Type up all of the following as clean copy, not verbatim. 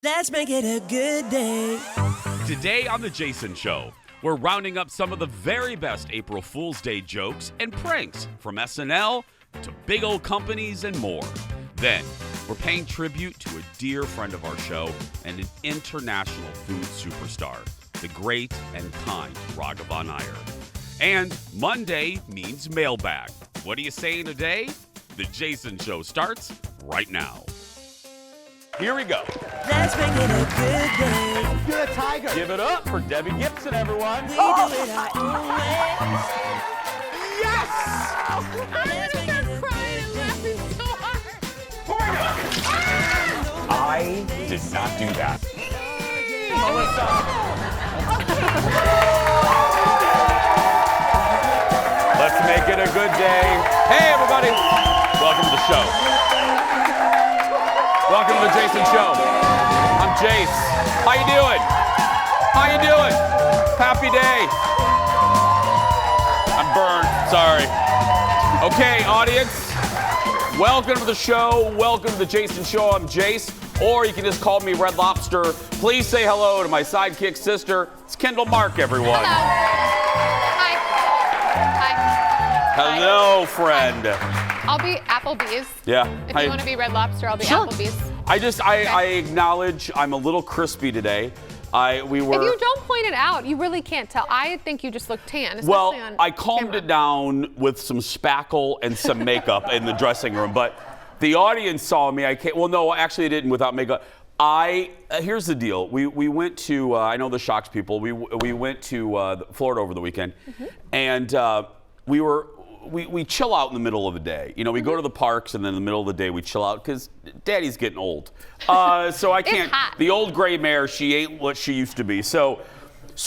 Let's make it a good day. Today on The Jason Show, we're rounding up some of the very best April Fool's Day jokes and pranks from SNL to big old companies and more. Then, we're paying tribute to a dear friend of our show and an international food superstar, the great and kind Raghavan Iyer. And Monday means Mailbag. What are you saying today? The Jason Show starts right now. Here we go. Let's make it a good day. You're a tiger. Give it up for Debbie Gibson, everyone. We do it our own way. Yes! Let's make it a good day. I did not do that. Let's make it a good day. Hey, everybody. Welcome to the show. Welcome to the Jason Show. I'm Jace. How you doing? How you doing? Happy day. I'm burned. Sorry. Okay, audience. Welcome to the show. Welcome to the Jason Show. I'm Jace. Or you can just call me Red Lobster. Please say hello to my sidekick sister. It's Kendall Mark, everyone. Hi. Hi. Hello, friend. I'll be Applebee's. Yeah. If you want to be Red Lobster, I'll be Applebee's. I acknowledge I'm a little crispy today. If you don't point it out, you really can't tell. I think you just look tan, especially Well, on I calmed camera. it down with some spackle and some makeup in the dressing room, but the audience saw me. I didn't without makeup. Here's the deal. We went to, I know this shocks people, we went to Florida over the weekend, and we chill out in the middle of the day. You know, we go to the parks, and then in the middle of the day we chill out because Daddy's getting old. So I can't. hot. The old gray mare, she ain't what she used to be. So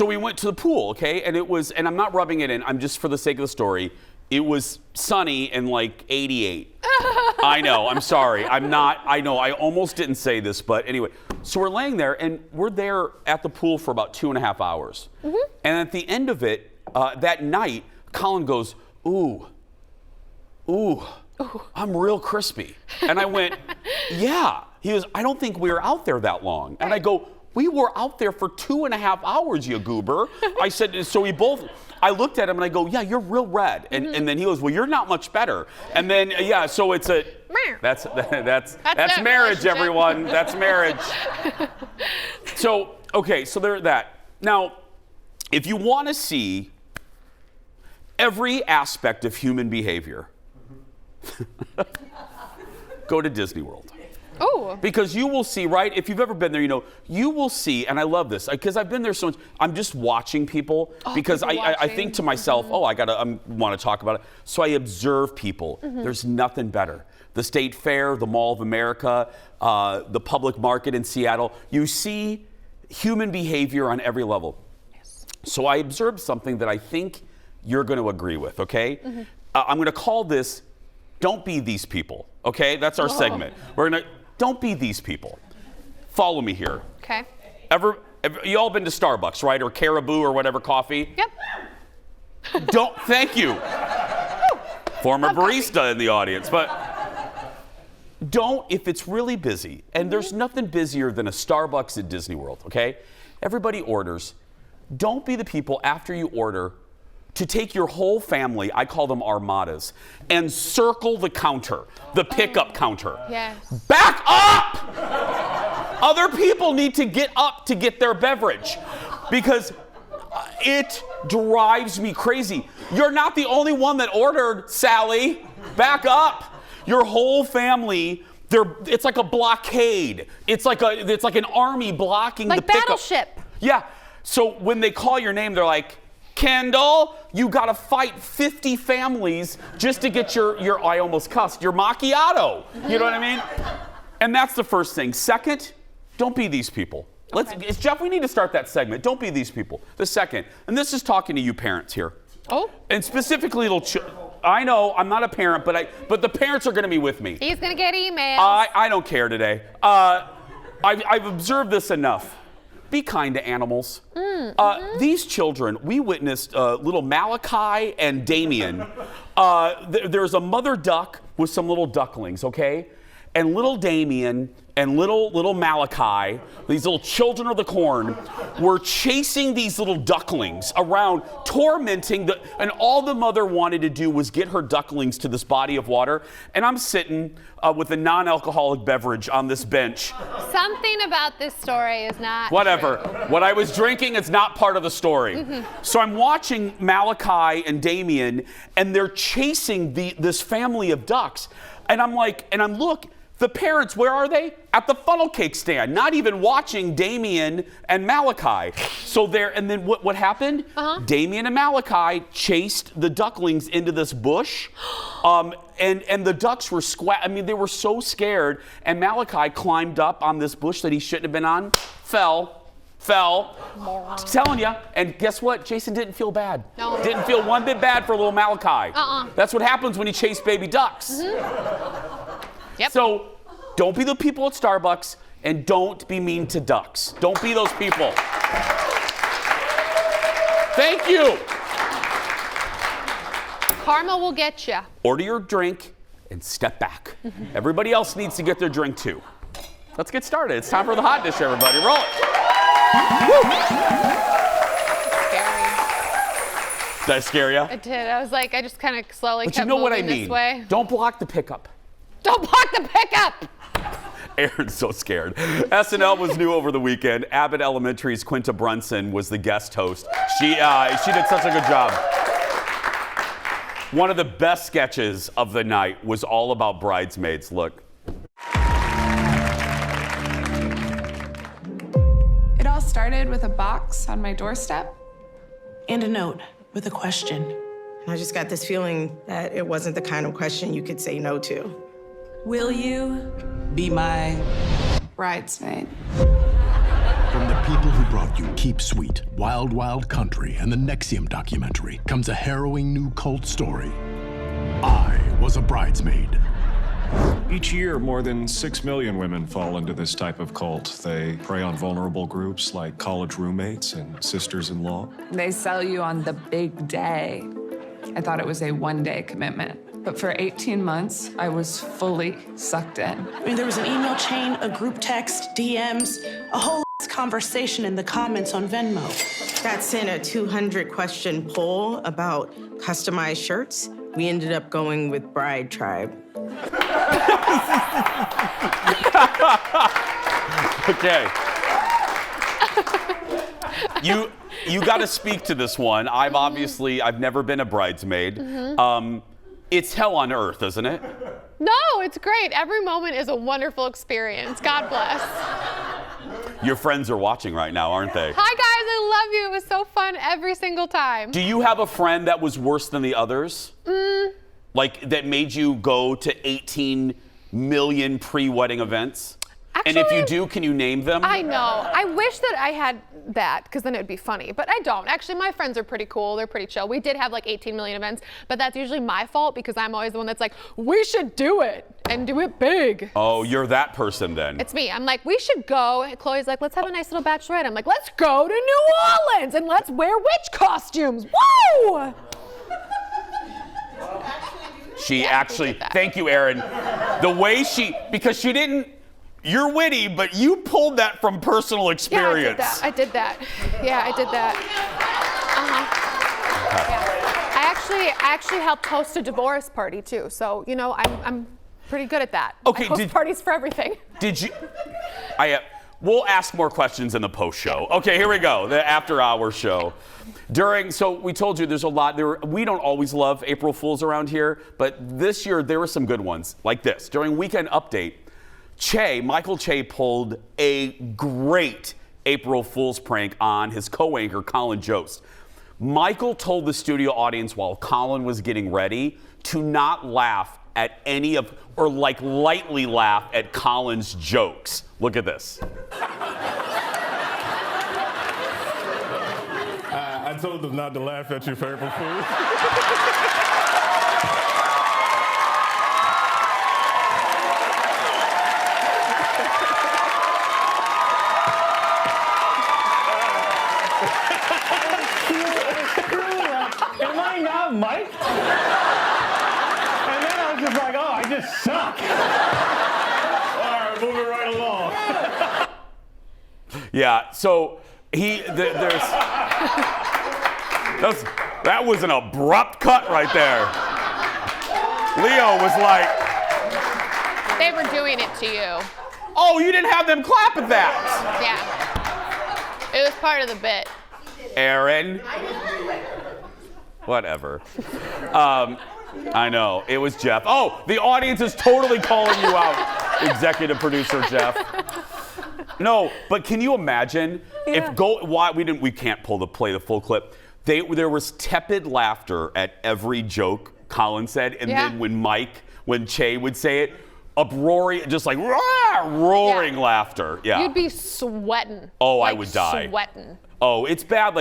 we went to the pool, okay? And and I'm not rubbing it in. I'm just for the sake of the story. It was sunny and like 88. I know. I'm sorry. I know. I almost didn't say this, but anyway. So we're laying there, and we're there at the pool for about 2.5 hours. And at the end of it, that night, Colin goes, Ooh, I'm real crispy. And I went, yeah. He goes, I don't think we were out there that long. And I go, we were out there for 2.5 hours, you goober. I said, so I looked at him and I go, yeah, you're real red. And then he goes, well, you're not much better. And then, yeah, so it's that's marriage, everyone. That's marriage. So, okay, so there's that. Now, if you want to see every aspect of human behavior, go to Disney World. Oh. Because you will see, right? If you've ever been there, you will see, and I love this, because I've been there so much, I'm just watching people, because I think to myself, I want to talk about it. So I observe people. There's nothing better. The State Fair, the Mall of America, the public market in Seattle. You see human behavior on every level. Yes. So I observed something that I think you're going to agree with, okay? I'm going to call this, Don't Be These People, okay? That's our segment. We're going to, don't be these people. Follow me here. Okay. You all been to Starbucks, right? Or Caribou or whatever coffee? Yep. Thank you. Former barista in the audience, but if it's really busy, and there's nothing busier than a Starbucks at Disney World, okay? Everybody orders. Don't be the people after you order to take your whole family, I call them armadas, and circle the counter, the pickup counter. Yes. Back up! Other people need to get up to get their beverage because it drives me crazy. You're not the only one that ordered, Sally. Back up. Your whole family, it's like a blockade. It's like an army blocking the pickup. Like Battleship. Yeah. So when they call your name, they're like, Kendall, you gotta fight 50 families just to get your I almost cussed, your macchiato. You know what I mean? And that's the first thing. Second, don't be these people. Jeff, we need to start that segment. Don't be these people. The second, and this is talking to you parents here. Oh. And specifically little children. I know, I'm not a parent, but the parents are gonna be with me. He's gonna get emails. I don't care today. I've observed this enough. Be kind to animals. These children, we witnessed little Malachi and Damien. There's a mother duck with some little ducklings, okay? And little Damien and little Malachi, these little children of the corn, were chasing these little ducklings around, tormenting and all the mother wanted to do was get her ducklings to this body of water. And I'm sitting with a non-alcoholic beverage on this bench. Something about this story is not Whatever. true. What I was drinking is not part of the story. So I'm watching Malachi and Damien, and they're chasing this family of ducks. And I'm like, look, the parents, where are they? At the funnel cake stand, not even watching Damien and Malachi. So and then what happened? Damien and Malachi chased the ducklings into this bush. And the ducks were they were so scared. And Malachi climbed up on this bush that he shouldn't have been on, fell. Telling you. And guess what? Jason didn't feel bad. No. Didn't feel one bit bad for little Malachi. That's what happens when you chase baby ducks. Yep. So don't be the people at Starbucks, and don't be mean to ducks. Don't be those people. Thank you. Karma will get you. Order your drink and step back. Everybody else needs to get their drink too. Let's get started. It's time for the hot dish, everybody. Roll it. Scary. Did I scare you? It did. I was like, I just kind of slowly But kept you know what I moving mean. this way. Don't block the pickup. Don't block the pickup. Aaron's so scared. SNL was new over the weekend. Abbott Elementary's Quinta Brunson was the guest host. She did such a good job. One of the best sketches of the night was all about bridesmaids. Look. It all started with a box on my doorstep. And a note with a question. I just got this feeling that it wasn't the kind of question you could say no to. Will you be my Bridesmaid. From the people who brought you Keep Sweet, Wild Wild Country, and the Nexium documentary comes a harrowing new cult story. I Was a Bridesmaid. Each year, more than 6 million women fall into this type of cult. They prey on vulnerable groups like college roommates and sisters-in-law. They sell you on the big day. I thought it was a one-day commitment. But for 18 months, I was fully sucked in. I mean, there was an email chain, a group text, DMs, a whole conversation in the comments on Venmo. Got sent a 200-question poll about customized shirts. We ended up going with Bride Tribe. Okay. You got to speak to this one. I've never been a bridesmaid. It's hell on earth, isn't it? No, it's great. Every moment is a wonderful experience. God bless. Your friends are watching right now, aren't they? Hi, guys. I love you. It was so fun every single time. Do you have a friend that was worse than the others? Like that made you go to 18 million pre-wedding events? Actually, and if you do, can you name them? I know. I wish that I had that, because then it would be funny. But I don't. Actually, my friends are pretty cool. They're pretty chill. We did have like 18 million events, but that's usually my fault because I'm always the one that's like, we should do it and do it big. Oh, you're that person then. It's me. I'm like, we should go. Chloe's like, let's have a nice little bachelorette. I'm like, let's go to New Orleans and let's wear witch costumes. Woo! She actually, thank you, Aaron. The way because she didn't, you're witty, but you pulled that from personal experience. Yeah, I did that. Yeah, I did that. Yeah. I actually helped host a divorce party too. So, you know, I'm pretty good at that. Okay, I host parties for everything. Did you? We'll ask more questions in the post show. Okay, here we go. The after hour show. So we told you there's a lot. We don't always love April Fools around here, but this year there were some good ones like this. During Weekend Update, Michael Che pulled a great April Fool's prank on his co-anchor, Colin Jost. Michael told the studio audience while Colin was getting ready to not laugh at lightly laugh at Colin's jokes. Look at this. I told them not to laugh at you for April Fools. Am I not mic'd? And then I was just like, oh, I just suck. All right, moving right along. Yeah, so that was an abrupt cut right there. Leo was like, They were doing it to you. oh, you didn't have them clap at that. Yeah. It was part of the bit. Aaron. Whatever. I know, it was Jeff. Oh, the audience is totally calling you out, executive producer Jeff. No, but can you imagine we can't play the full clip. There was tepid laughter at every joke Colin said, and then when Che would say it, uproarious, just like roaring laughter. Yeah. You'd be sweating. Oh, like, I would die. Sweating. Oh, it's bad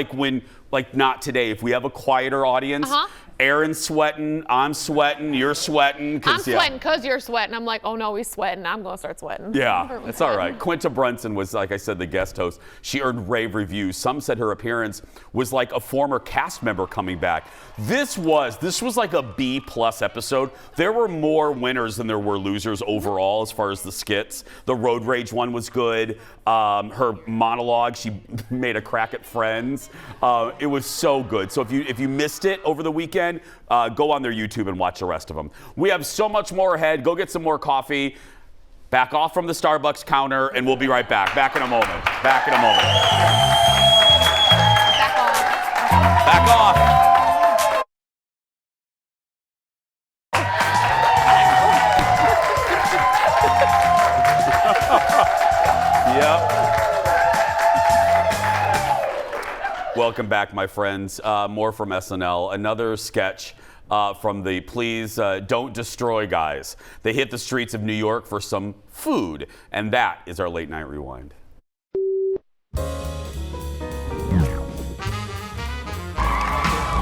not today. If we have a quieter audience, Aaron's sweating, I'm sweating, you're sweating. I'm sweating because you're sweating. I'm like, oh no, he's sweating. I'm going to start sweating. Yeah, it's all right. Quinta Brunson was, like I said, the guest host. She earned rave reviews. Some said her appearance was like a former cast member coming back. This was like a B+ episode. There were more winners than there were losers overall as far as the skits. The road rage one was good. Her monologue, she made a crack at Friends. It was so good. So if you missed it over the weekend, go on their YouTube and watch the rest of them. We have so much more ahead. Go get some more coffee. Back off from the Starbucks counter, and we'll be right back. Back in a moment. Back off. Yep. Welcome back, my friends. More from SNL. Another sketch from the Please Don't Destroy guys. They hit the streets of New York for some food, and that is our late night rewind.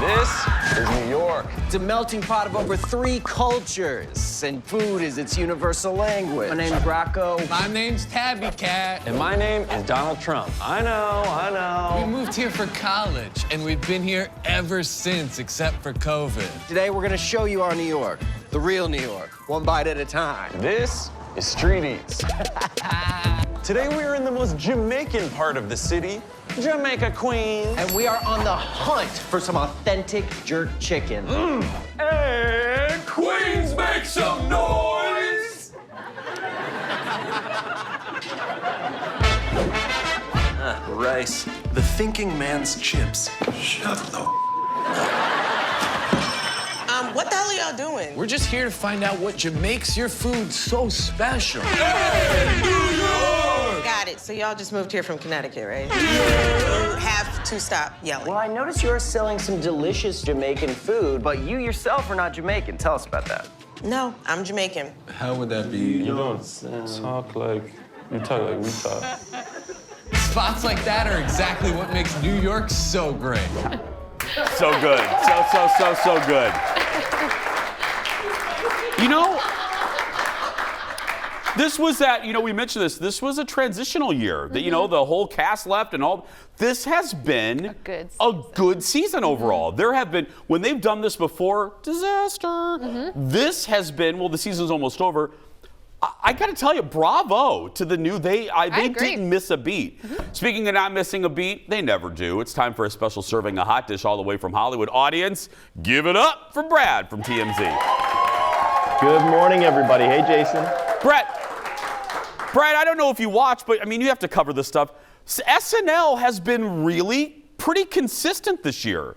This is New York. It's a melting pot of over 3 cultures, and food is its universal language. My name's Rocco. My name's Tabby Cat. And my name is Donald Trump. I know. We moved here for college, and we've been here ever since, except for COVID. Today, we're gonna show you our New York, the real New York, one bite at a time. This is Street Eats. Today, we are in the most Jamaican part of the city, Jamaica, Queens. And we are on the hunt for some authentic jerk chicken. And Queens, make some noise! Rice. The thinking man's chips. Shut the What the hell are y'all doing? We're just here to find out what makes your food so special. Hey, New York! Got it. So y'all just moved here from Connecticut, right? You have to stop yelling. Well, I noticed you're selling some delicious Jamaican food, but you yourself are not Jamaican. Tell us about that. No, I'm Jamaican. How would that be? You don't talk like we talk. Spots like that are exactly what makes New York so great. So good. So good. You know, this was we mentioned this was a transitional year. That, the whole cast left and all. This has been a good season overall. There have been, when they've done this before, disaster. This has been, the season's almost over. I got to tell you, bravo to the new. They didn't miss a beat. Speaking of not missing a beat, they never do. It's time for a special serving of hot dish all the way from Hollywood. Audience, give it up for Brad from TMZ. Good morning, everybody. Hey, Jason. Brad, I don't know if you watch, but you have to cover this stuff. SNL has been really pretty consistent this year.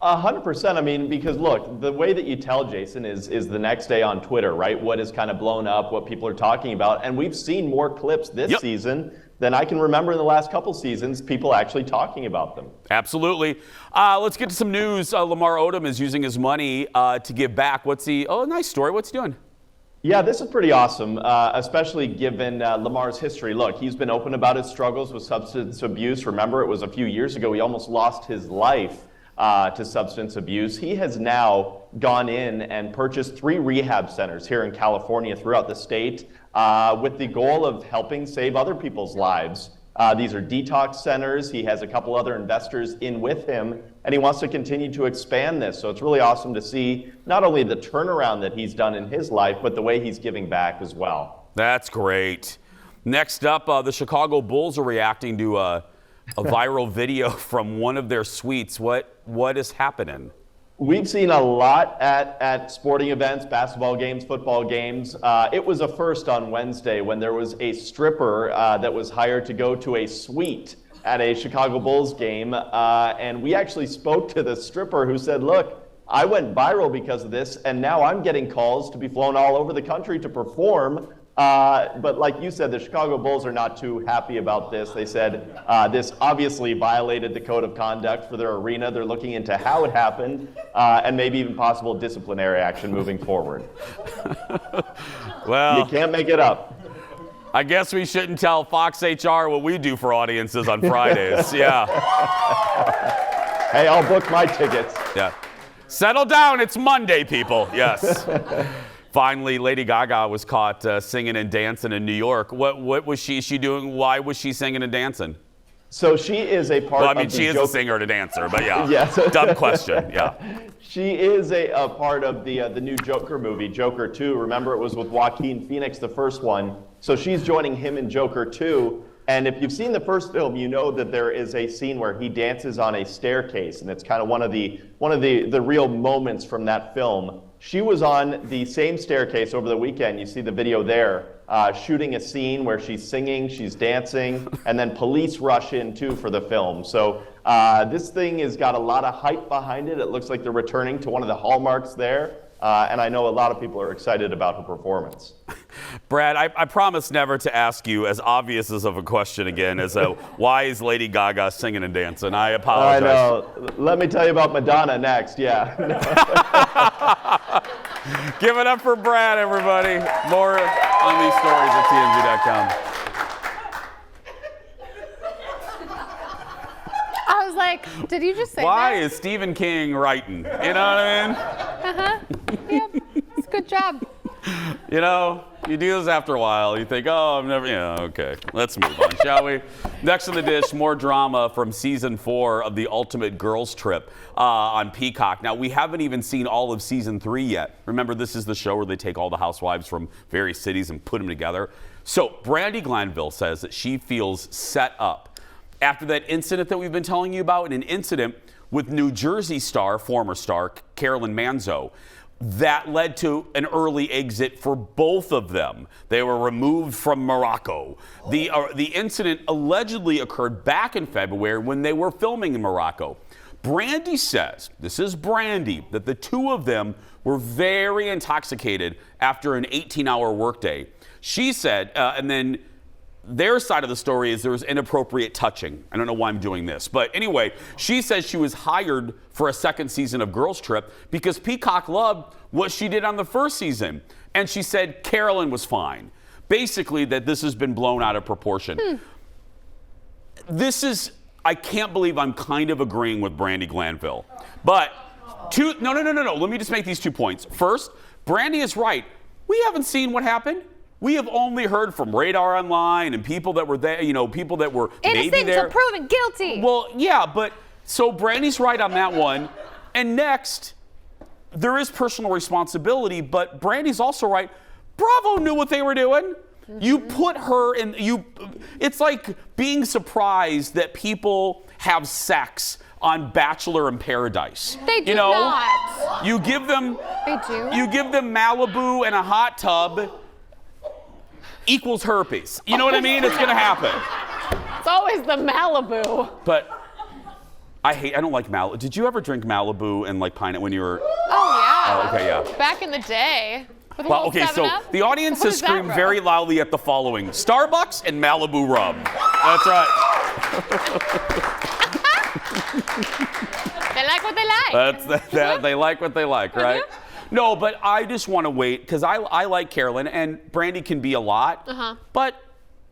100%. Because look, the way that you tell, Jason, is the next day on Twitter, right? What is kind of blown up, what people are talking about. And we've seen more clips this season than I can remember in the last couple seasons, people actually talking about them. Absolutely. Let's get to some news. Lamar Odom is using his money to give back. Nice story. What's he doing? Yeah, this is pretty awesome, especially given Lamar's history. Look, he's been open about his struggles with substance abuse. Remember, it was a few years ago he almost lost his life to substance abuse. He has now gone in and purchased 3 rehab centers here in California throughout the state with the goal of helping save other people's lives. These are detox centers. He has a couple other investors in with him, and he wants to continue to expand this. So it's really awesome to see not only the turnaround that he's done in his life, but the way he's giving back as well. That's great. Next up, the Chicago Bulls are reacting to a viral video from one of their suites. What is happening? We've seen a lot at sporting events, basketball games, football games. It was a first on Wednesday when there was a stripper that was hired to go to a suite at a Chicago Bulls game. And we actually spoke to the stripper who said, look, I went viral because of this, and now I'm getting calls to be flown all over the country to perform. But like you said, the Chicago Bulls are not too happy about this. They said this obviously violated the code of conduct for their arena. They're looking into how it happened and maybe even possible disciplinary action moving forward. Well, you can't make it up. I guess we shouldn't tell Fox HR what we do for audiences on Fridays. Yeah. Hey, I'll book my tickets. Yeah. Settle down. It's Monday, people. Yes. Finally, Lady Gaga was caught singing and dancing in New York. What was she doing? Why was she singing and dancing? So she is a part of Well, I mean, she is a singer and a dancer, but yeah. Yes. Dumb question, yeah. She is a part of the new Joker movie, Joker 2. Remember, it was with Joaquin Phoenix, the first one. So she's joining him in Joker 2. And if you've seen the first film, you know that there is a scene where he dances on a staircase, and it's kind of one of the real moments from that film. She was on the same staircase over the weekend. You see the video there, shooting a scene where she's singing, she's dancing, and then police rush in too for the film. So this thing has got a lot of hype behind it. It looks like they're returning to one of the hallmarks there. And I know a lot of people are excited about her performance. Brad, I promise never to ask you as obvious as of a question again as why is Lady Gaga singing and dancing? I apologize. I know. Let me tell you about Madonna next, yeah. Give it up for Brad, everybody. More on these stories at TMZ.com. I was like, did you just say Why that? is Stephen King writing? You know what I mean? Uh-huh. Yep. It's a good job. You know, you do this after a while. You think, oh, I'm never, okay. Let's move on, shall we? Next on the dish, more drama from season 4 of The Ultimate Girls Trip on Peacock. Now, we haven't even seen all of season 3 yet. Remember, this is the show where they take all the housewives from various cities and put them together. So, Brandi Glanville says that she feels set up after that incident that we've been telling you about, an incident with New Jersey star, former star, Carolyn Manzo, that led to an early exit for both of them. They were removed from Morocco. The incident allegedly occurred back in February when they were filming in Morocco. Brandi says, this is Brandi, that the two of them were very intoxicated after an 18-hour workday. She said, and then their side of the story is there was inappropriate touching. I don't know why I'm doing this. But anyway, she says she was hired for a second season of Girls Trip because Peacock loved what she did on the first season. And she said Carolyn was fine. Basically, that this has been blown out of proportion. This is, I can't believe I'm kind of agreeing with Brandi Glanville. But, no. Let me just make these 2 points. First, Brandi is right. We haven't seen what happened. We have only heard from Radar Online and people that were there, people that were maybe there. Innocent till proven guilty. Well, yeah, but so Brandi's right on that one. And next, there is personal responsibility, but Brandi's also right. Bravo knew what they were doing. You put her in, it's like being surprised that people have sex on Bachelor in Paradise. They do not. You give them, they do. You give them Malibu and a hot tub equals herpes. You know what I mean? It's gonna happen. It's always the Malibu. But I don't like Malibu. Did you ever drink Malibu and like pine it when you were? Oh yeah. Oh, okay, yeah. Back in the day. Well, okay, so the audience has screamed very loudly at the following: Starbucks and Malibu rum. That's right. They like what they like. They like what they like, right? No, but I just want to wait because I like Carolyn, and Brandi can be a lot. But,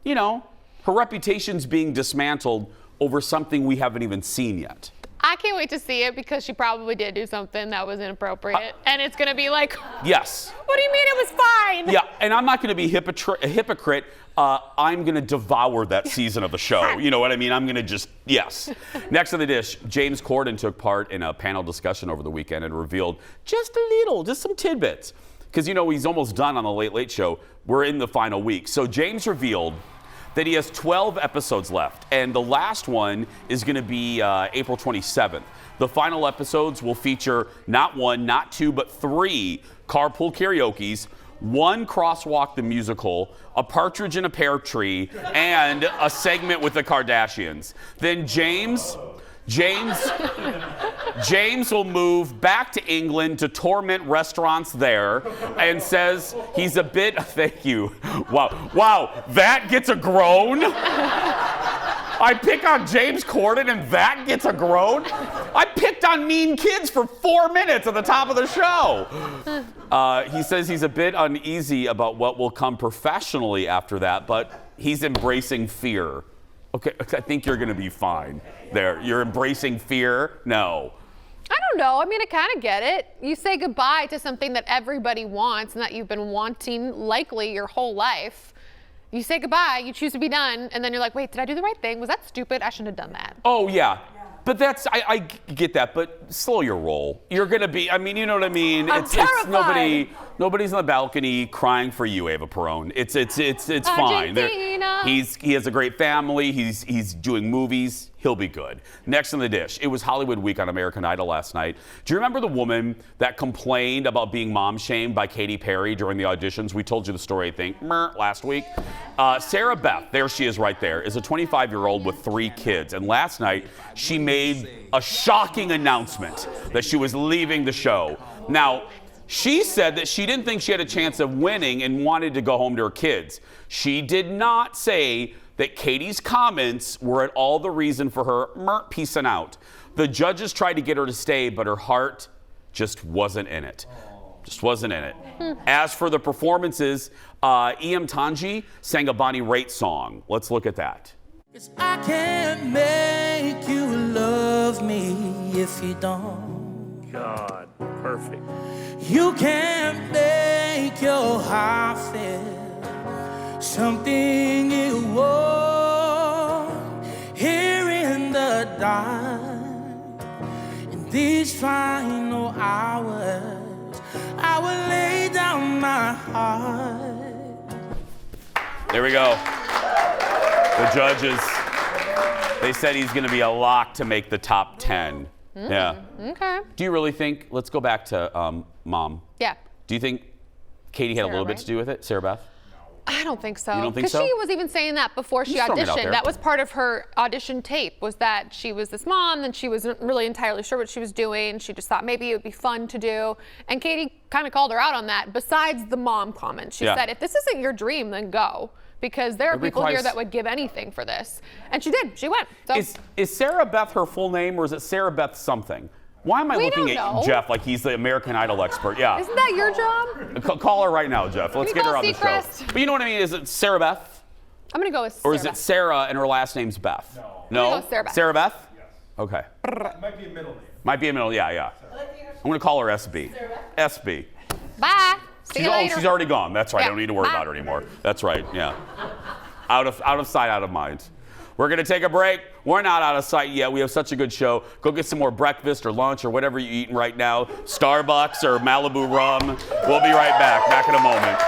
her reputation's being dismantled over something we haven't even seen yet. I can't wait to see it because she probably did do something that was inappropriate. And it's going to be like, yes. What do you mean it was fine? Yeah, and I'm not going to be a hypocrite. I'm going to devour that season of the show. You know what I mean? I'm going to yes. Next on the dish, James Corden took part in a panel discussion over the weekend and revealed just some tidbits. Because, he's almost done on the Late Late Show. We're in the final week. So James revealed that he has 12 episodes left, and the last one is going to be April 27th. The final episodes will feature not one, not two, but 3 carpool karaokes, 1 Crosswalk the Musical, a Partridge in a Pear Tree, and a segment with the Kardashians. Then James will move back to England to torment restaurants there and says he's a bit, thank you. Wow, that gets a groan? I pick on James Corden and that gets a groan? I picked on Mean Kids for 4 minutes at the top of the show. He says he's a bit uneasy about what will come professionally after that, but he's embracing fear. Okay, I think you're gonna be fine there. You're embracing fear? No. I don't know. I mean, I kind of get it. You say goodbye to something that everybody wants and that you've been wanting likely your whole life. You say goodbye, you choose to be done, and then you're like, wait, did I do the right thing? Was that stupid? I shouldn't have done that. Oh, yeah. But that's, I get that, but slow your roll. You're gonna be, I mean, you know what I mean? I'm terrified. Nobody's on the balcony crying for you, Ava Perón. It's fine. He has a great family. He's doing movies. He'll be good. Next on the dish, it was Hollywood Week on American Idol last night. Do you remember the woman that complained about being mom-shamed by Katy Perry during the auditions? We told you the story, I think, last week. Sarah Beth, there she is right there, is a 25-year-old with 3 kids. And last night, she made a shocking announcement that she was leaving the show. Now, she said that she didn't think she had a chance of winning and wanted to go home to her kids. She did not say that Katie's comments were at all the reason for her peacing out. The judges tried to get her to stay, but her heart just wasn't in it. Just wasn't in it. As for the performances, E.M. Tanji sang a Bonnie Raitt song. Let's look at that. I can't make you love me if you don't. God, perfect. You can't make your heart feel something you won't. Here in the dark, in these final hours, I will lay down my heart. There we go. The judges, they said he's going to be a lock to make the top 10. Yeah. Okay. Do you really think, let's go back to Mom. Yeah. Do you think Katie had a little bit to do with it, Sarah Beth? I don't think so. You don't think so? Because she was even saying that before she Just throwing it out auditioned. there. That was part of her audition tape, was that she was this mom and she wasn't really entirely sure what she was doing. She just thought maybe it would be fun to do. And Katie kind of called her out on that, besides the mom comment. She said, if this isn't your dream, then go. Because there are people here that would give anything for this. And she did. She went. So. Is Sarah Beth her full name, or is it Sarah Beth something? Why am I looking at Jeff like he's the American Idol expert? Yeah. Isn't that your job? Call her right now, Jeff. Let's get her on the show. Seacrest? But you know what I mean? Is it Sarah Beth? I'm going to go with Sarah Or is it Sarah and her last name's Beth? No. I'm gonna go with Sarah Beth. Sarah Beth? Yes. Okay. Might be a middle name. Might be a middle, yeah. I'm going to call her SB. SB. Bye. See you later. She's already gone. That's right. I don't need to worry about her anymore. That's right, yeah. Out of sight, out of mind. We're going to take a break. We're not out of sight yet. We have such a good show. Go get some more breakfast or lunch or whatever you're eating right now. Starbucks or Malibu rum. We'll be right back. Back in a moment.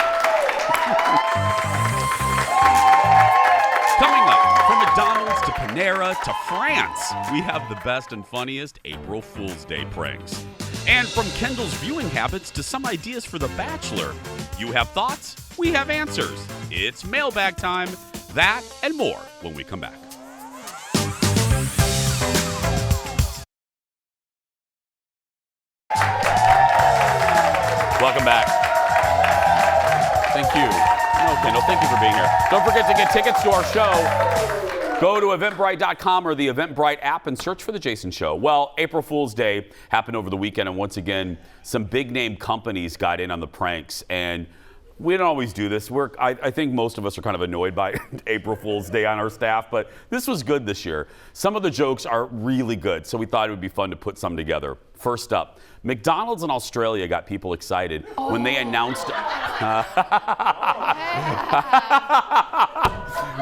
Coming up, from McDonald's to Panera to France, we have the best and funniest April Fool's Day pranks. And from Kendall's viewing habits to some ideas for The Bachelor. You have thoughts, we have answers. It's mailbag time. That and more when we come back. Welcome back. Thank you. Okay, no, thank you for being here. Don't forget to get tickets to our show. Go to eventbrite.com or the Eventbrite app and search for The Jason Show. Well, April Fool's Day happened over the weekend, and once again, some big-name companies got in on the pranks, and we don't always do this. I think most of us are kind of annoyed by April Fool's Day on our staff, but this was good this year. Some of the jokes are really good, so we thought it would be fun to put some together. First up, McDonald's in Australia got people excited when they announced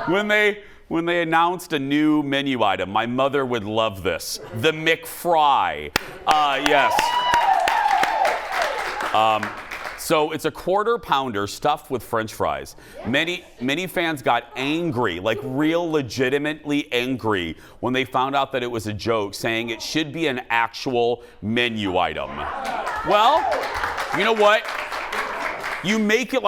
when they announced a new menu item. My mother would love this. The McFry. Yes. So it's a quarter pounder stuffed with French fries. Many fans got angry, like real legitimately angry, when they found out that it was a joke, saying it should be an actual menu item. Well, you know what? You make it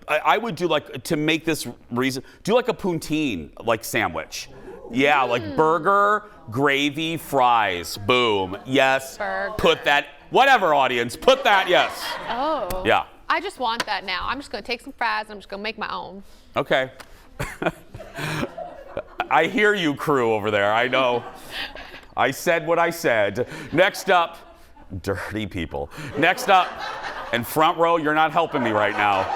I would do to make this reason, do like a poutine sandwich. Yeah, like burger, gravy, fries, boom. Yes. Burger. Put that, whatever audience, put that, yes. Oh. Yeah. I just want that now. I'm just going to take some fries and I'm just going to make my own. Okay. I hear you, crew over there. I know. I said what I said. Next up, dirty people. Next up, and front row, you're not helping me right now.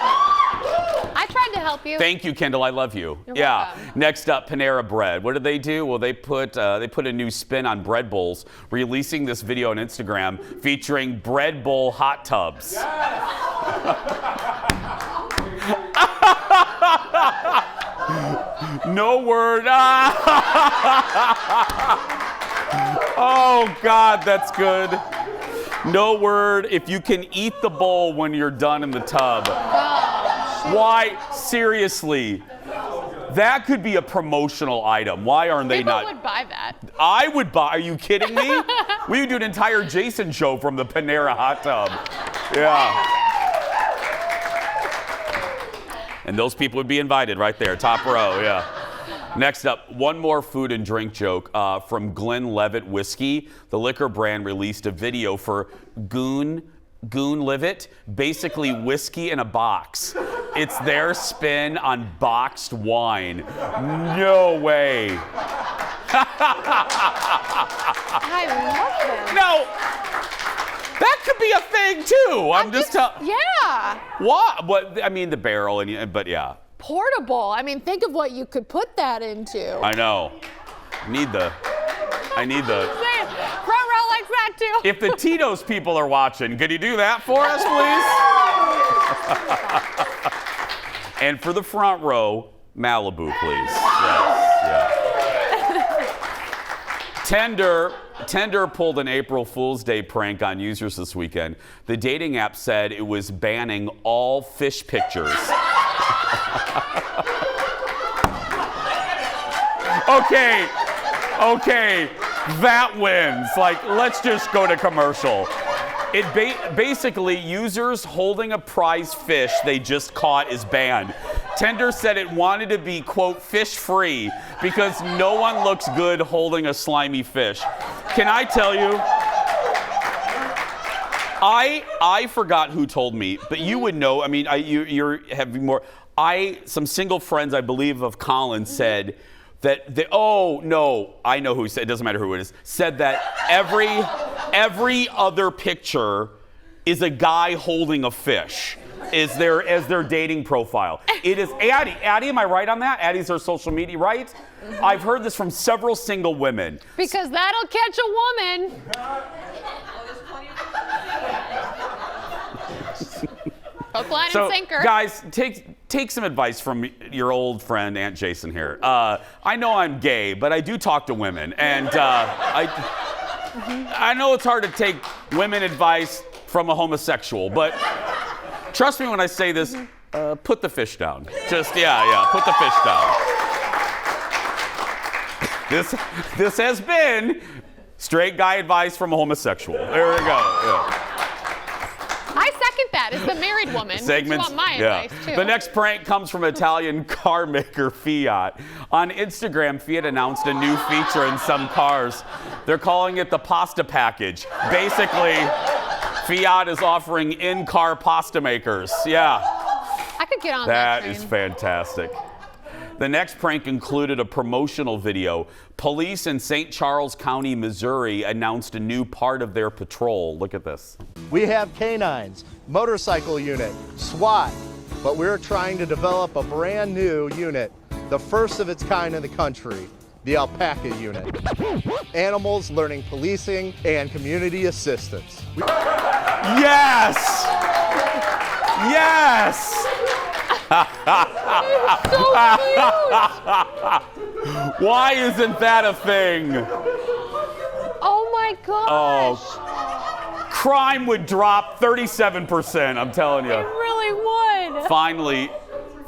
I tried to help you. Thank you, Kendall. I love you. You're yeah. welcome. Next up, Panera Bread. What did they do? Well, they put a new spin on bread bowls, releasing this video on Instagram featuring bread bowl hot tubs. No word. Oh God, that's good. No word. If you can eat the bowl when you're done in the tub. Why? Seriously. That could be a promotional item. Why aren't they not? People would buy that. I would buy. Are you kidding me? We would do an entire Jason show from the Panera hot tub. Yeah. And those people would be invited right there, top row, yeah. Next up, one more food and drink joke from Glenlivet Whiskey. The liquor brand released a video for Goonlivet, basically whiskey in a box. It's their spin on boxed wine. No way. I love them. No, that could be a thing too. I'm just telling. Yeah. What? But I mean, the barrel but yeah. Portable. I mean, think of what you could put that into. I know. I need the. Front row likes that too. If the Tito's people are watching, could you do that for us, please? And for the front row, Malibu, please. Yes. Tinder pulled an April Fool's Day prank on users this weekend. The dating app said it was banning all fish pictures. Okay, that wins. Let's just go to commercial. It basically, users holding a prize fish they just caught is banned. Tinder said it wanted to be, quote, fish-free because no one looks good holding a slimy fish. Can I tell you? I forgot who told me, but you would know. I mean, you're having more. Some single friends, I believe, of Colin said that oh no, I know who said. It doesn't matter who it is. Said that every other picture is a guy holding a fish. As their dating profile. It is Addie. Addie, am I right on that? Addie's her social media, right? Mm-hmm. I've heard this from several single women. Because that'll catch a woman. Hook, line, and sinker. Guys, take some advice from your old friend Aunt Jason here. I know I'm gay, but I do talk to women, and I know it's hard to take women advice from a homosexual, but trust me when I say this, put the fish down. Just, put the fish down. This has been straight guy advice from a homosexual. There we go. Yeah. I second that. It's the married woman. Segments, you want my advice, too. The next prank comes from Italian car maker Fiat. On Instagram, Fiat announced a new feature in some cars. They're calling it the pasta package. Basically, Fiat is offering in-car pasta makers. Yeah. I could get on that train. That is fantastic. The next prank included a promotional video. Police in St. Charles County, Missouri announced a new part of their patrol. Look at this. We have canines, motorcycle unit, SWAT, but we're trying to develop a brand new unit, the first of its kind in the country, the alpaca unit. Animals learning policing and community assistance. Yes! Yes! So Why isn't that a thing? Oh my gosh. Oh. crime would drop 37%, I'm telling you. It really would.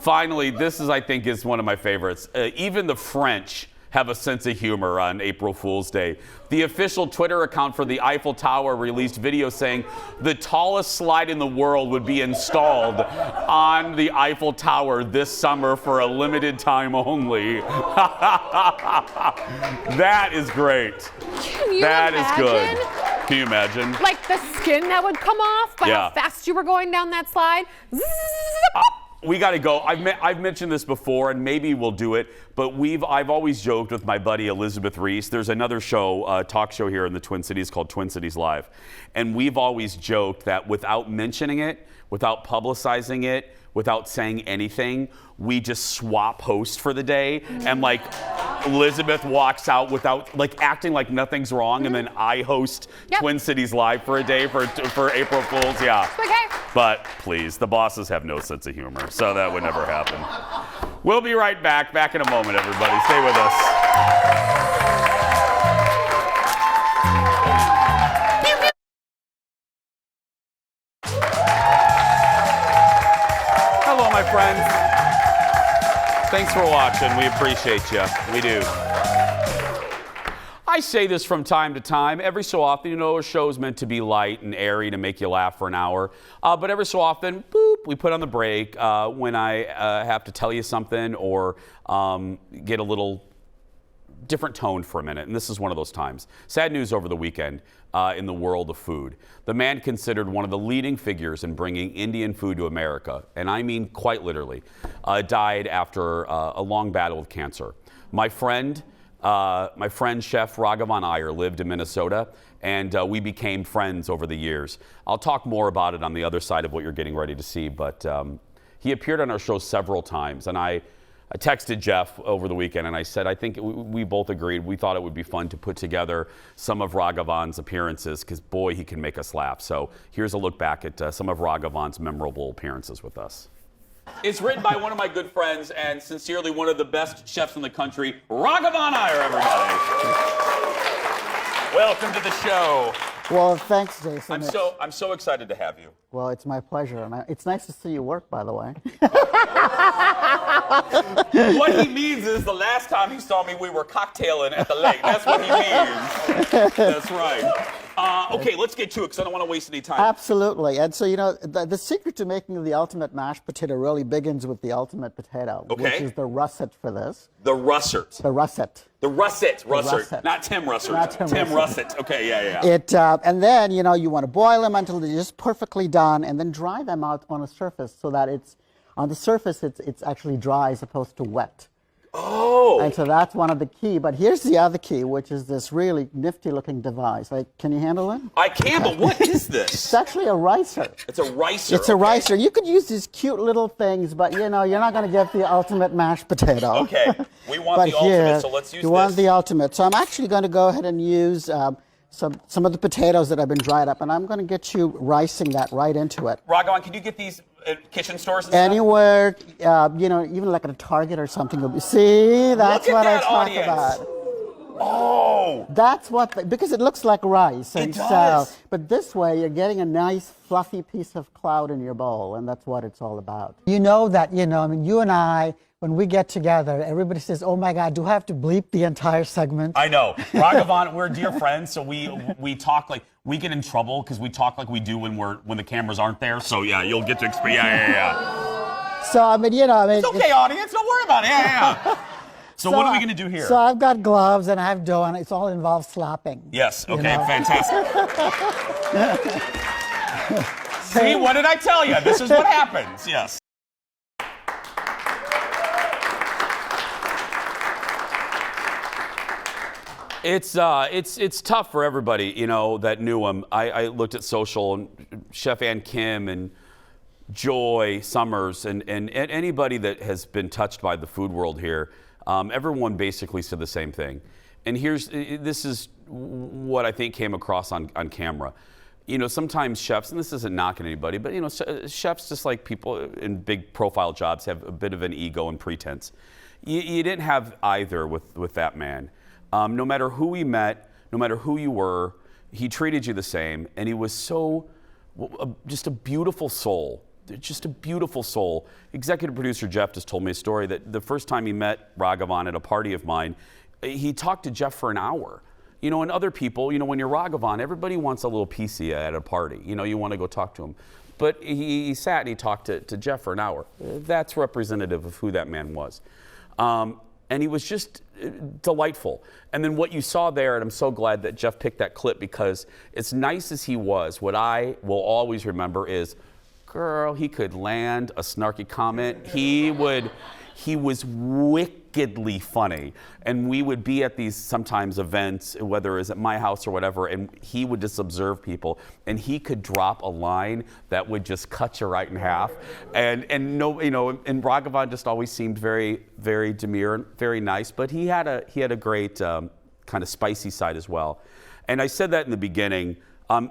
Finally, this is, I think, is one of my favorites. Even the French have a sense of humor on April Fool's Day. The official Twitter account for the Eiffel Tower released video saying the tallest slide in the world would be installed on the Eiffel Tower this summer for a limited time only. That is great. Can you That is imagine? good. Can you imagine? Like the skin that would come off by Yeah. how fast you were going down that slide. We got to go. I've mentioned this before, and maybe we'll do it. But I've always joked with my buddy Elizabeth Reese. There's another show, talk show here in the Twin Cities called Twin Cities Live, and we've always joked that without mentioning it, without publicizing it, without saying anything, we just swap hosts for the day, and like Elizabeth walks out without like acting like nothing's wrong, and then I host Twin Cities Live for a day for April Fools. Yeah. Okay. But please, the bosses have no sense of humor, so that would never happen. We'll be right back. Back in a moment, everybody. Stay with us. Hello, my friends. Thanks for watching. We appreciate you. We do. I say this from time to time. Every so often, you know, a show's meant to be light and airy to make you laugh for an hour. But every so often, boop, we put on the brake when I have to tell you something or get a little different tone for a minute. And this is one of those times. Sad news over the weekend in the world of food. The man considered one of the leading figures in bringing Indian food to America, and I mean quite literally, died after a long battle with cancer. My friend, Chef Raghavan Iyer lived in Minnesota, and we became friends over the years. I'll talk more about it on the other side of what you're getting ready to see, but he appeared on our show several times, and I texted Jeff over the weekend, and I said, I think we both agreed. We thought it would be fun to put together some of Raghavan's appearances, because boy, he can make us laugh. So here's a look back at some of Raghavan's memorable appearances with us. It's written by one of my good friends and sincerely one of the best chefs in the country, Raghavan Iyer, everybody. Welcome to the show. Well, thanks, Jason. I'm so excited to have you. Well, it's my pleasure, and it's nice to see you work, by the way. What he means is the last time he saw me, we were cocktailing at the lake. That's what he means. That's right. Okay, let's get to it because I don't want to waste any time. Absolutely. And so, you know, the secret to making the ultimate mashed potato really begins with the ultimate potato, which is the russet for this. The russet. The russet. The russet. Russet. Not Tim Russert. Not Tim Russet. Okay, yeah. And then, you know, you want to boil them until they're just perfectly done, and then dry them out on a surface so that on the surface it's actually dry as opposed to wet. Oh. And so that's one of the key. But here's the other key, which is this really nifty-looking device. Like, can you handle it? I can, but what is this? It's actually a ricer. It's a ricer. It's a ricer. You could use these cute little things, but you know, you're not going to get the ultimate mashed potato. Okay, we want the ultimate, so let's use this. You want the ultimate. So I'm actually going to go ahead and use some of the potatoes that have been dried up, and I'm going to get you ricing that right into it. Raghavan, can you get these at kitchen stores and anywhere, you know, even like at a Target or something. See, that's what I talk about. Oh, that's what, because it looks like rice. It does. But this way, you're getting a nice fluffy piece of cloud in your bowl, and that's what it's all about. You know that, you know, I mean, you and I, when we get together, everybody says, "Oh my God, do I have to bleep the entire segment?" I know, Raghavan, we're dear friends, so we talk like we get in trouble because we talk like we do when the cameras aren't there. So yeah, you'll get to experience. Yeah. So I mean, you know, it's okay, audience, don't worry about it. Yeah. So what are we going to do here? So I've got gloves and I have dough, and it's all involves slapping. Yes. Okay. Fantastic. See, what did I tell you? This is what happens. Yes. It's tough for everybody, you know, that knew him. I looked at social, and Chef Ann Kim and Joy Summers and anybody that has been touched by the food world here, everyone basically said the same thing. And this is what I think came across on camera. You know, sometimes chefs, and this isn't knocking anybody, but you know, chefs, just like people in big profile jobs, have a bit of an ego and pretense. You didn't have either with that man. No matter who we met, no matter who you were, he treated you the same, and he was so, just a beautiful soul. Just a beautiful soul. Executive producer Jeff just told me a story that the first time he met Raghavan at a party of mine, he talked to Jeff for an hour. You know, and other people, you know, when you're Raghavan, everybody wants a little piece of you at a party. You know, you want to go talk to him. But he sat and he talked to Jeff for an hour. That's representative of who that man was. And he was just delightful. And then what you saw there, and I'm so glad that Jeff picked that clip, because as nice as he was, what I will always remember is, girl, he could land a snarky comment. He was wickedly funny. And we would be at these sometimes events, whether it was at my house or whatever, and he would just observe people, and he could drop a line that would just cut you right in half. And no, you know, and Raghavan just always seemed very, very demure and very nice, but he had a great kind of spicy side as well. And I said that in the beginning.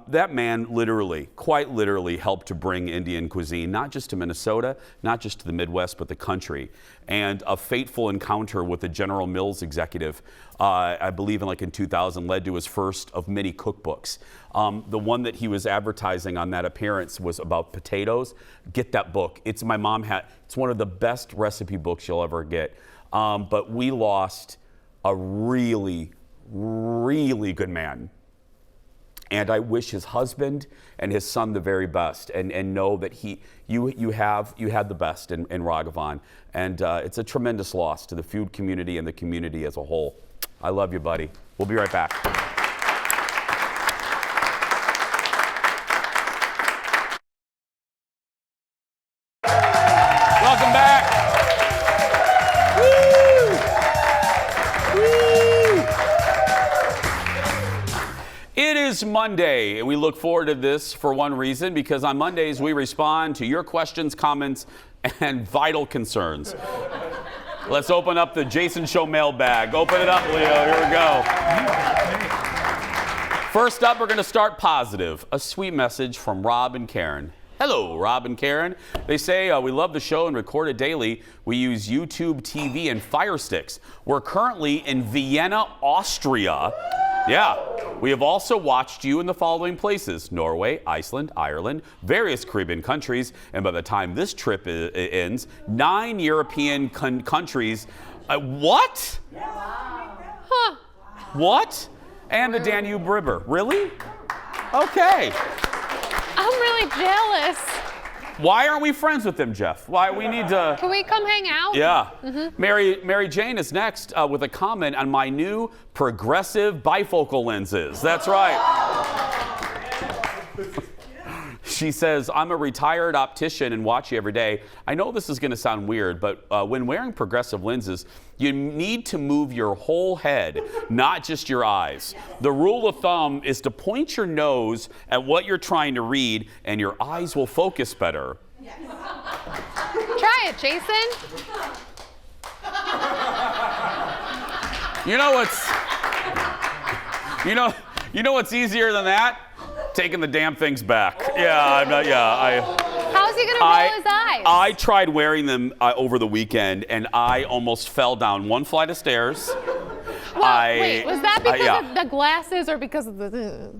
That man literally, quite literally, helped to bring Indian cuisine, not just to Minnesota, not just to the Midwest, but the country. And a fateful encounter with a General Mills executive, I believe in 2000, led to his first of many cookbooks. The one that he was advertising on that appearance was about potatoes. Get that book. It's one of the best recipe books you'll ever get. But we lost a really, really good man. And I wish his husband and his son the very best, and know that you had the best in Raghavan. And it's a tremendous loss to the food community and the community as a whole. I love you, buddy. We'll be right back. Welcome back. It is Monday, and we look forward to this for one reason, because on Mondays we respond to your questions, comments, and vital concerns. Let's open up the Jason Show mailbag. Open it up, Leo. Here we go. First up, we're going to start positive. A sweet message from Rob and Karen. Hello, Rob and Karen. They say, we love the show and record it daily. We use YouTube TV and Fire Sticks. We're currently in Vienna, Austria. Yeah, we have also watched you in the following places: Norway, Iceland, Ireland, various Caribbean countries, and by the time this trip ends, 9 European countries. What? Huh. What? And the Danube River. Really? Okay. I'm really jealous. Why aren't we friends with them, Jeff? Why we need to... Can we come hang out? Yeah. Mm-hmm. Mary Jane is next with a comment on my new progressive bifocal lenses. That's right. She says, I'm a retired optician and watch you every day. I know this is going to sound weird, but when wearing progressive lenses, you need to move your whole head, not just your eyes. The rule of thumb is to point your nose at what you're trying to read, and your eyes will focus better. Try it, Jason. You know what's easier than that? Taking the damn things back. Yeah, How's he gonna roll his eyes? I tried wearing them over the weekend, and I almost fell down one flight of stairs. Well, wait, was that because of the glasses or because of the...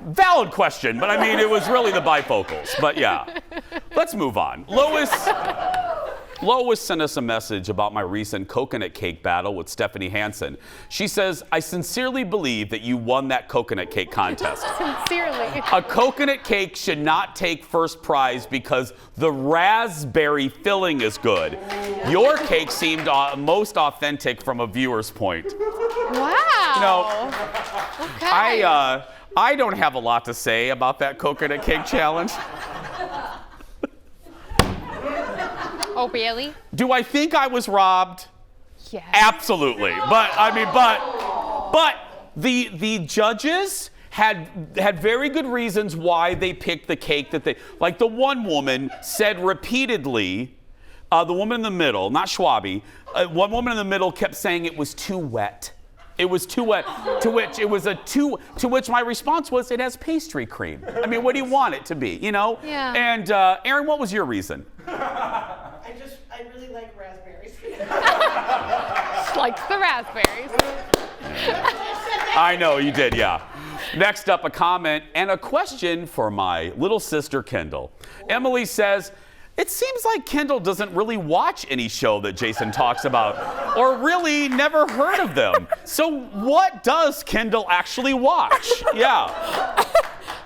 Valid question, but I mean, it was really the bifocals. But yeah, let's move on. Lois sent us a message about my recent coconut cake battle with Stephanie Hansen. She says, I sincerely believe that you won that coconut cake contest. Sincerely. A coconut cake should not take first prize because the raspberry filling is good. Your cake seemed most authentic from a viewer's point. Wow. Okay. I don't have a lot to say about that coconut cake challenge. Oh, really? Do I think I was robbed? Yes. Absolutely. But the judges had very good reasons why they picked the cake that they, like the one woman said repeatedly, the woman in the middle, not Schwabi, one woman in the middle kept saying it was too wet. It was too wet, to which my response was, it has pastry cream. I mean, what do you want it to be, you know? Yeah. And Aaron, what was your reason? I really like raspberries. Likes the raspberries. I know, you did, yeah. Next up, a comment and a question for my little sister, Kendall. Emily says, it seems like Kendall doesn't really watch any show that Jason talks about, or really never heard of them. So what does Kendall actually watch? Yeah.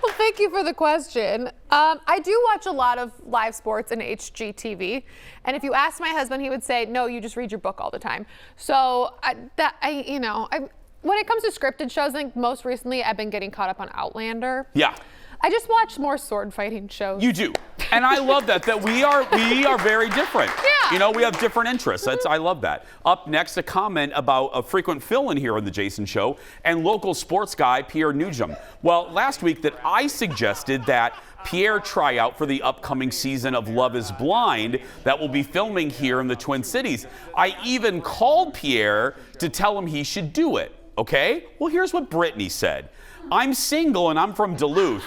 Well, thank you for the question. I do watch a lot of live sports in HGTV, and if you ask my husband, he would say, no, you just read your book all the time. So when it comes to scripted shows, I think most recently I've been getting caught up on Outlander. Yeah. I just watch more sword fighting shows. You do. And I love that we are very different. Yeah. You know, we have different interests. I love that. Up next, a comment about a frequent fill-in here on The Jason Show and local sports guy Pierre Nugent. Well, last week that I suggested that Pierre try out for the upcoming season of Love is Blind that will be filming here in the Twin Cities. I even called Pierre to tell him he should do it. Okay? Well, here's what Brittany said. I'm single and I'm from Duluth.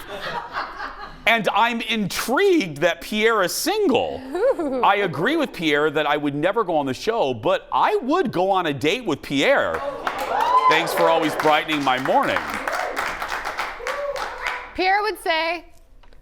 And I'm intrigued that Pierre is single. Ooh. I agree with Pierre that I would never go on the show, but I would go on a date with Pierre. Thanks for always brightening my morning. Pierre would say,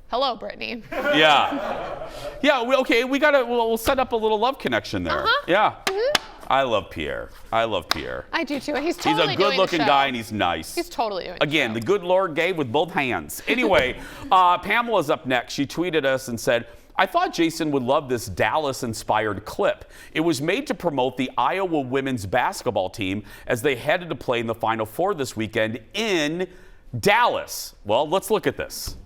hello, Brittany. Yeah. Yeah, we'll set up a little love connection there. Uh-huh. Yeah. Mm-hmm. I love Pierre. I love Pierre. I do too. And he's totally He's a good-looking doing the show. guy and he's nice. He's totally doing Again, the good Lord gave with both hands. Anyway, Pamela's up next. She tweeted us and said, I thought Jason would love this Dallas-inspired clip. It was made to promote the Iowa women's basketball team as they headed to play in the Final Four this weekend in Dallas. Well, let's look at this.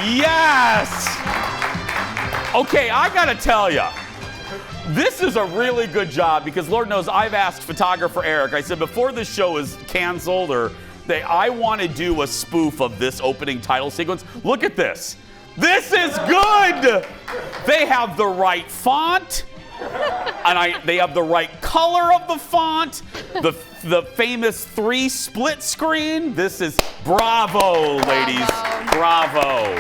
Yes! Okay, I gotta tell you, this is a really good job because Lord knows I've asked photographer Eric, I said before this show is canceled I want to do a spoof of this opening title sequence. Look at this. This is good! They have the right font. And they have the right color of the font, the famous 3 split screen. This is bravo, ladies. Bravo.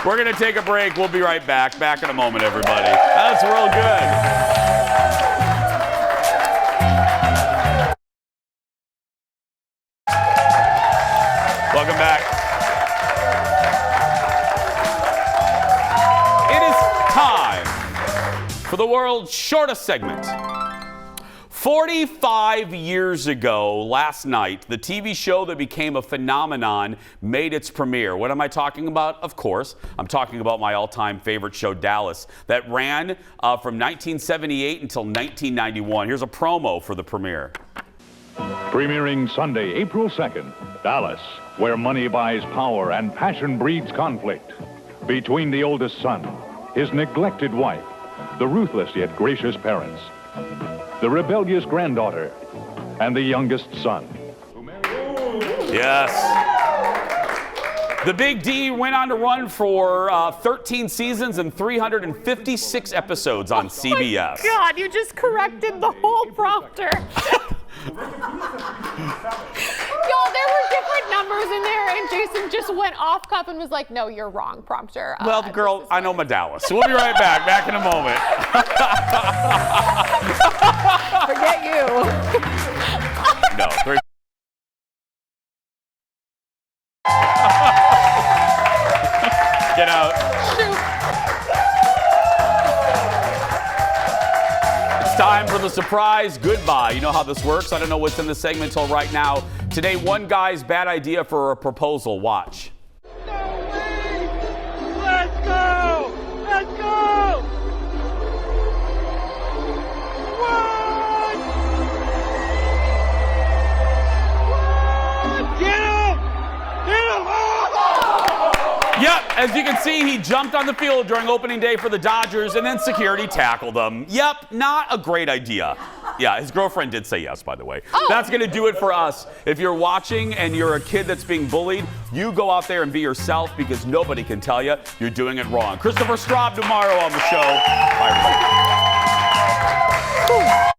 We're going to take a break. We'll be right back. Back in a moment, everybody. That's real good. Welcome back. It is time for the world's shortest segment. 45 years ago, last night, the TV show that became a phenomenon made its premiere. What am I talking about? Of course, I'm talking about my all-time favorite show, Dallas, that ran from 1978 until 1991. Here's a promo for the premiere. Premiering Sunday, April 2nd, Dallas, where money buys power and passion breeds conflict. Between the oldest son, his neglected wife, the ruthless yet gracious parents, the rebellious granddaughter, and the youngest son. Yes. The Big D went on to run for 13 seasons and 356 episodes on CBS. Oh my God, you just corrected the whole prompter. Y'all, there were different numbers in there, and Jason just went off cuff and was like, no, you're wrong, prompter. Well, girl, I know my Dallas. So we'll be right back. Back in a moment. Forget you. No, 3. Get out. It's time for the surprise goodbye. You know how this works. I don't know what's in the segment till right now. Today, one guy's bad idea for a proposal. Watch. Let's go! Let's go! What? Get him! Get him! Yep, as you can see, he jumped on the field during opening day for the Dodgers and then security tackled him. Yep, not a great idea. Yeah, his girlfriend did say yes, by the way. That's going to do it for us. If you're watching and you're a kid that's being bullied, you go out there and be yourself because nobody can tell you you're doing it wrong. Christopher Straub tomorrow on the show. Bye, everybody.